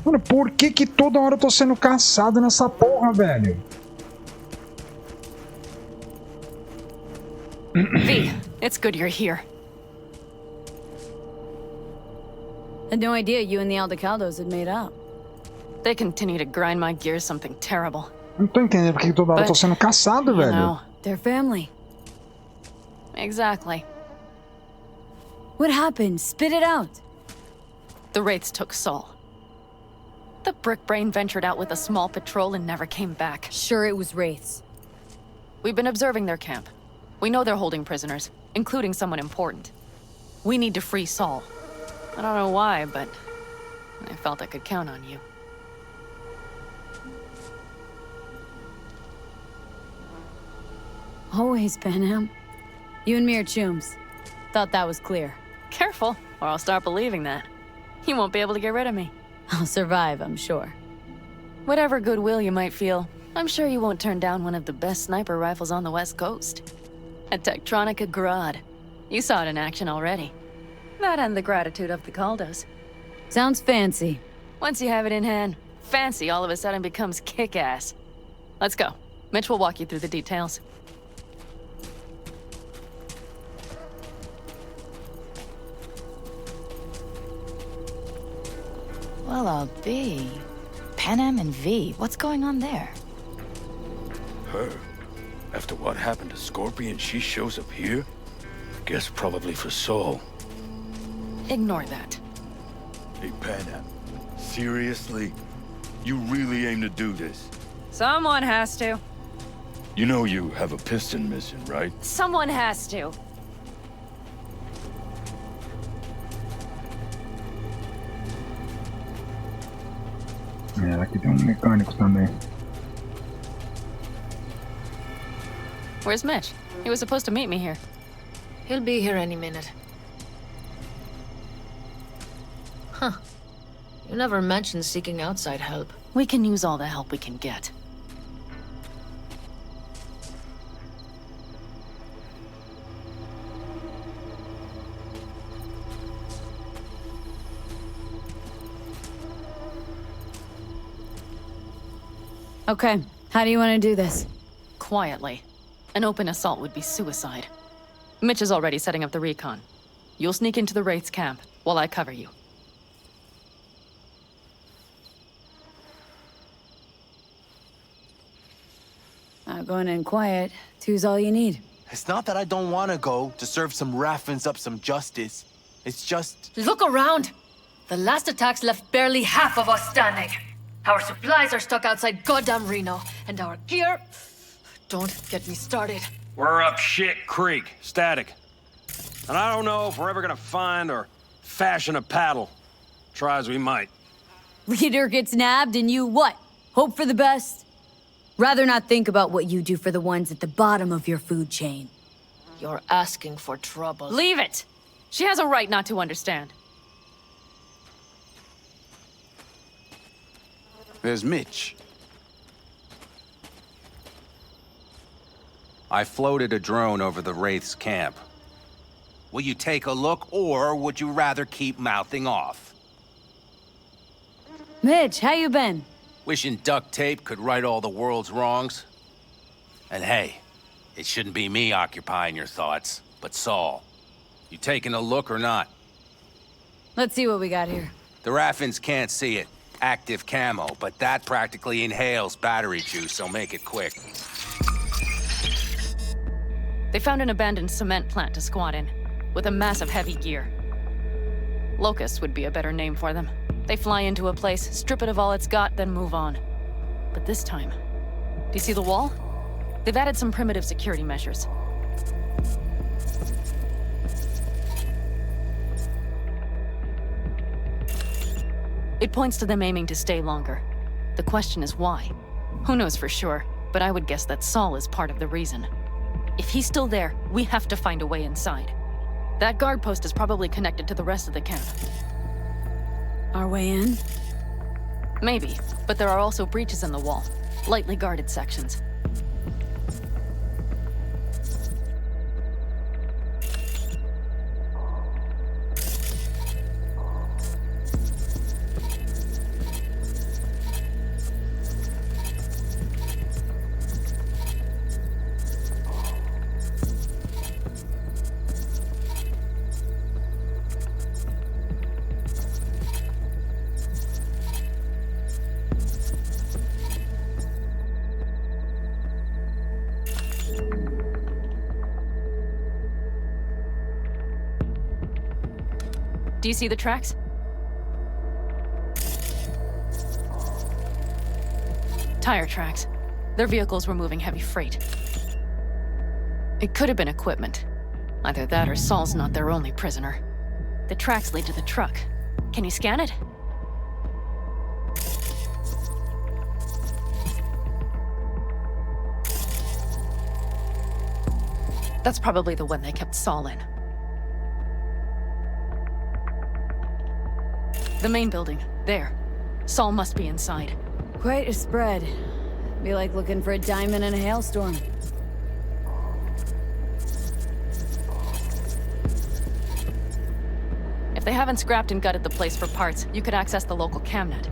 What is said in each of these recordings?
Mano, por que toda hora eu tô sendo caçado nessa porra, velho? V, it's good you're here. Had no idea you and the Aldecaldos had made up. They continue to grind my gears something terrible. Não tô entendendo por que toda hora eu tô sendo caçado, velho. Know, Their family. Exactly. What happened? Spit it out. The Wraiths took Saul. The brick brain ventured out with a small patrol and never came back. Sure, it was Wraiths. We've been observing their camp. We know they're holding prisoners, including someone important. We need to free Saul. I don't know why, but I felt I could count on you. Always, Panam. You and me are chums. Thought that was clear. Careful, or I'll start believing that. You won't be able to get rid of me. I'll survive, I'm sure. Whatever goodwill you might feel, I'm sure you won't turn down one of the best sniper rifles on the West Coast. A Tektronica Grad. You saw it in action already. That and the gratitude of the Caldos. Sounds fancy. Once you have it in hand, fancy all of a sudden becomes kick-ass. Let's go. Mitch will walk you through the details. Well, I'll be. Panam and V, what's going on there? Her? After what happened to Scorpion, she shows up here? Guess probably for Saul. Ignore that. Hey, Panam. Seriously? You really aim to do this? Someone has to. You know you have a piston mission, right? Someone has to. É, aqui tem mecânico também. Where's Mitch? He was supposed to meet me here. He'll be here any minute. Huh. You never mentioned seeking outside help. We can use all the help we can get. Okay, how do you want to do this? Quietly. An open assault would be suicide. Mitch is already setting up the recon. You'll sneak into the Wraith's camp while I cover you. Going in quiet. Two's all you need. It's not that I don't want to go to serve some Raffins up some justice. It's just... Look around! The last attacks left barely half of us standing. Our supplies are stuck outside goddamn Reno, and our gear... Don't get me started. We're up shit creek, static. And I don't know if we're ever gonna find or fashion a paddle. Try as we might. Leader gets nabbed and you what? Hope for the best? Rather not think about what you do for the ones at the bottom of your food chain. You're asking for trouble. Leave it! She has a right not to understand. There's Mitch. I floated a drone over the Wraith's camp. Will you take a look, or would you rather keep mouthing off? Mitch, how you been? Wishing duct tape could right all the world's wrongs? And hey, it shouldn't be me occupying your thoughts, but Saul. You taking a look or not? Let's see what we got here. The Raffins can't see it. Active camo, but that practically inhales battery juice, so make it quick. They found an abandoned cement plant to squat in, with a massive heavy gear. Locusts would be a better name for them. They fly into a place, strip it of all it's got, then move on. But this time, do you see the wall? They've added some primitive security measures. It points to them aiming to stay longer. The question is why? Who knows for sure, but I would guess that Saul is part of the reason. If he's still there, we have to find a way inside. That guard post is probably connected to the rest of the camp. Our way in? Maybe, but there are also breaches in the wall. Lightly guarded sections. Do you see the tracks? Tire tracks. Their vehicles were moving heavy freight. It could have been equipment. Either that or Saul's not their only prisoner. The tracks lead to the truck. Can you scan it? That's probably the one they kept Saul in. The main building. There. Saul must be inside. Quite a spread. Be like looking for a diamond in a hailstorm. If they haven't scrapped and gutted the place for parts, you could access the local camnet.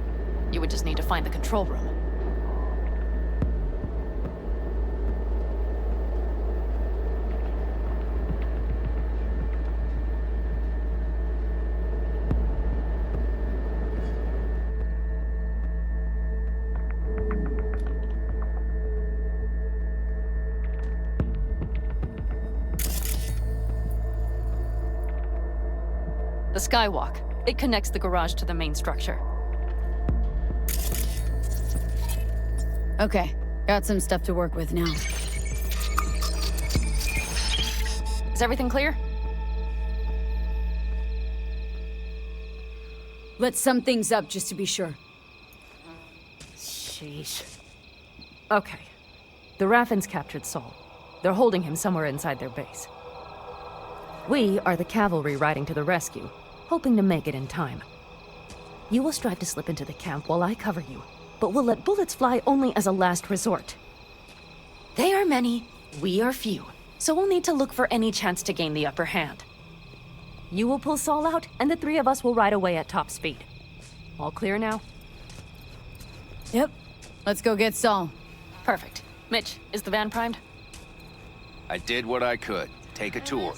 You would just need to find the control room. The skywalk. It connects the garage to the main structure. Okay, got some stuff to work with now. Is everything clear? Let's sum things up just to be sure. Sheesh. Okay. The Raffins captured Saul. They're holding him somewhere inside their base. We are the cavalry riding to the rescue, hoping to make it in time. You will strive to slip into the camp while I cover you, but we'll let bullets fly only as a last resort. They are many, we are few, so we'll need to look for any chance to gain the upper hand. You will pull Saul out, and the three of us will ride away at top speed. All clear now? Yep. Let's go get Saul. Perfect. Mitch, is the van primed? I did what I could. Take a tour.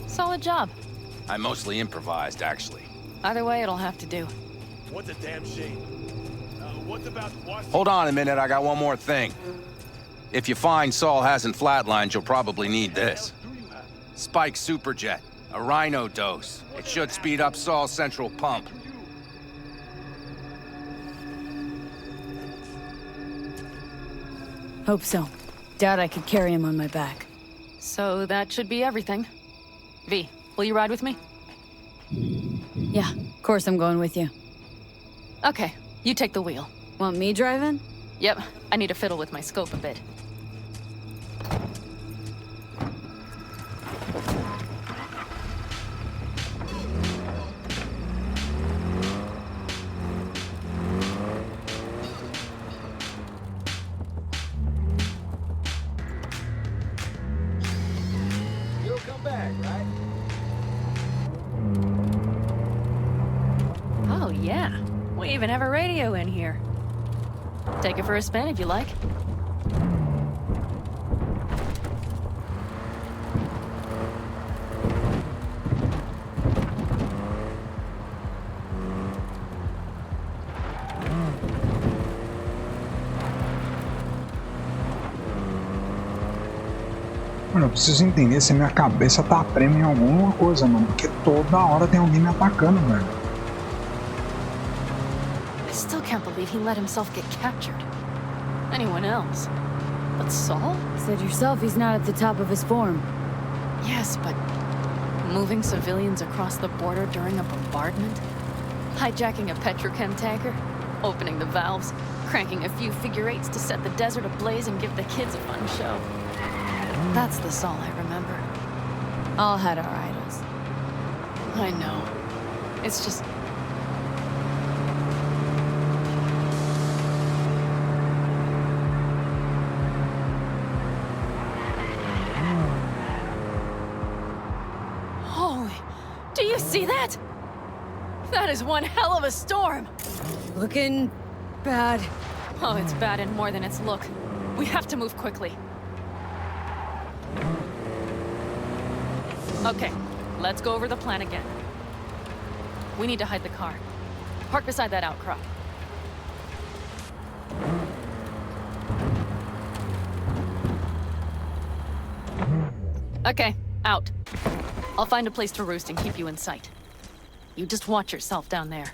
Solid job. I mostly improvised, actually. Either way, it'll have to do. What's a damn shame? What's about Hold on a minute, I got one more thing. If you find Saul hasn't flatlined, you'll probably need this. Spike Superjet, a Rhino dose. It should speed up Saul's central pump. Hope so. Doubt I could carry him on my back. So that should be everything. V, will you ride with me? Yeah, of course I'm going with you. Okay, you take the wheel. Want me driving? Yep, I need to fiddle with my scope a bit. You'll come back, right? Oh yeah, we even have a radio in here. Take it for a spin if you like. Mano, eu preciso entender se minha cabeça tá prêmio em alguma coisa, mano. Porque toda hora tem alguém me atacando, velho. I still can't believe he let himself get captured. Anyone else? But Saul? Said yourself he's not at the top of his form. Yes, but moving civilians across the border during a bombardment? Hijacking a petrochem tanker? Opening the valves? Cranking a few figure eights to set the desert ablaze and give the kids a fun show? That's the Saul I remember. All had our idols. I know. It's just... Holy... Do you see that? That is one hell of a storm! Looking... bad. Oh, it's bad in more than its look. We have to move quickly. Okay, let's go over the plan again. We need to hide the car. Park beside that outcrop. Okay, out. I'll find a place to roost and keep you in sight. You just watch yourself down there.